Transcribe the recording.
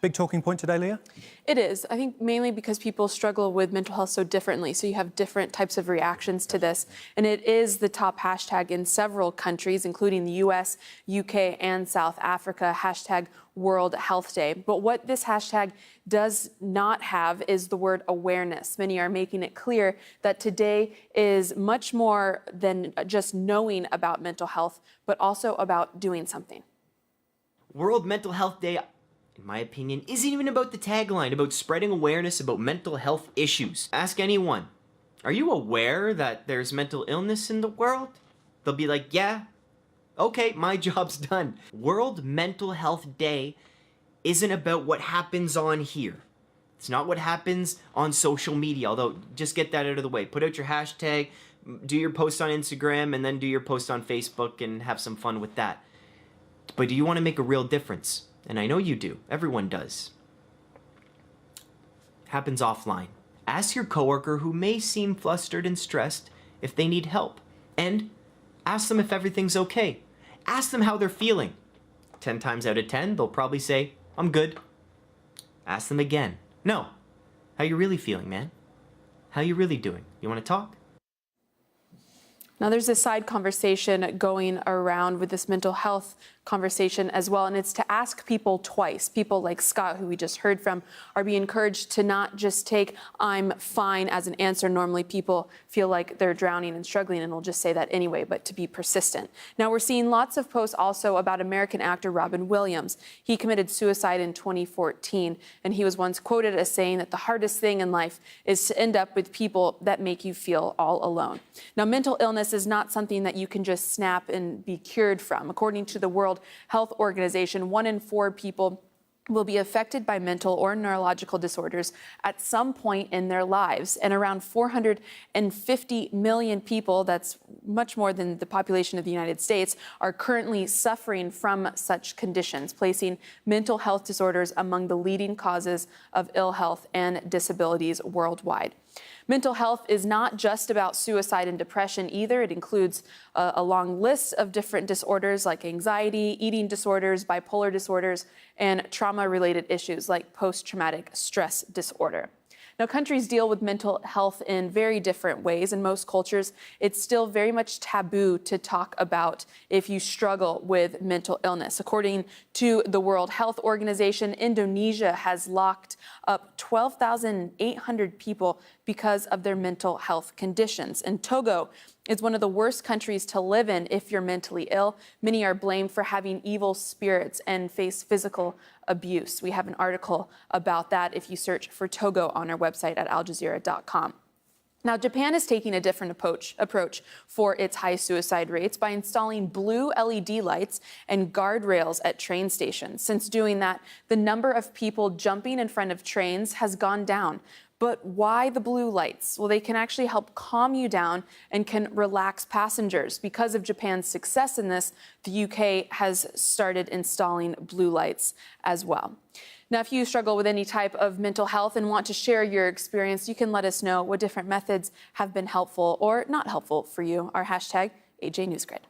big talking point today, Leah? It is. I think mainly because people struggle with mental health so differently. So you have different types of reactions to this. And it is the top hashtag in several countries, including the US, UK, and South Africa, hashtag World Health Day. But what this hashtag does not have is the word awareness. Many are making it clear that today is much more than just knowing about mental health, but also about doing something. World Mental Health Day, in my opinion, isn't even about the tagline, about spreading awareness about mental health issues. Ask anyone, are you aware that there's mental illness in the world? They'll be like, yeah, okay, my job's done. World Mental Health Day isn't about what happens on here. It's not what happens on social media, although just get that out of the way. Put out your hashtag, do your post on Instagram, and then do your post on Facebook and have some fun with that. But do you want to make a real difference? And I know you do. Everyone does. Happens offline. Ask your coworker who may seem flustered and stressed if they need help. And ask them if everything's okay. Ask them how they're feeling. 10 times out of 10, they'll probably say, I'm good. Ask them again. No. How you really feeling, man? How you really doing? You want to talk? Now, there's a side conversation going around with this mental health conversation as well, and it's to ask people twice. People like Scott, who we just heard from, are being encouraged to not just take "I'm fine" as an answer. Normally, people feel like they're drowning and struggling and will just say that anyway, but to be persistent. Now, we're seeing lots of posts also about American actor Robin Williams. He committed suicide in 2014, and he was once quoted as saying that the hardest thing in life is to end up with people that make you feel all alone. Now, mental illness is not something that you can just snap and be cured from. According to the World Health Organization, 1 in 4 people will be affected by mental or neurological disorders at some point in their lives. And around 450 million people, that's much more than the population of the United States, are currently suffering from such conditions, placing mental health disorders among the leading causes of ill health and disabilities worldwide. Mental health is not just about suicide and depression either. It includes a long list of different disorders like anxiety, eating disorders, bipolar disorders, and trauma-related issues like post-traumatic stress disorder. Now, countries deal with mental health in very different ways. In most cultures, it's still very much taboo to talk about if you struggle with mental illness. According to the World Health Organization, Indonesia has locked up 12,800 people because of their mental health conditions. And Togo is one of the worst countries to live in if you're mentally ill. Many are blamed for having evil spirits and face physical abuse. We have an article about that if you search for Togo on our website at aljazeera.com. Now, Japan is taking a different approach for its high suicide rates by installing blue LED lights and guardrails at train stations. Since doing that, the number of people jumping in front of trains has gone down. But why the blue lights? Well, they can actually help calm you down and can relax passengers. Because of Japan's success in this, the UK has started installing blue lights as well. Now, if you struggle with any type of mental health and want to share your experience, you can let us know what different methods have been helpful or not helpful for you. Our hashtag, AJ Newsgrid.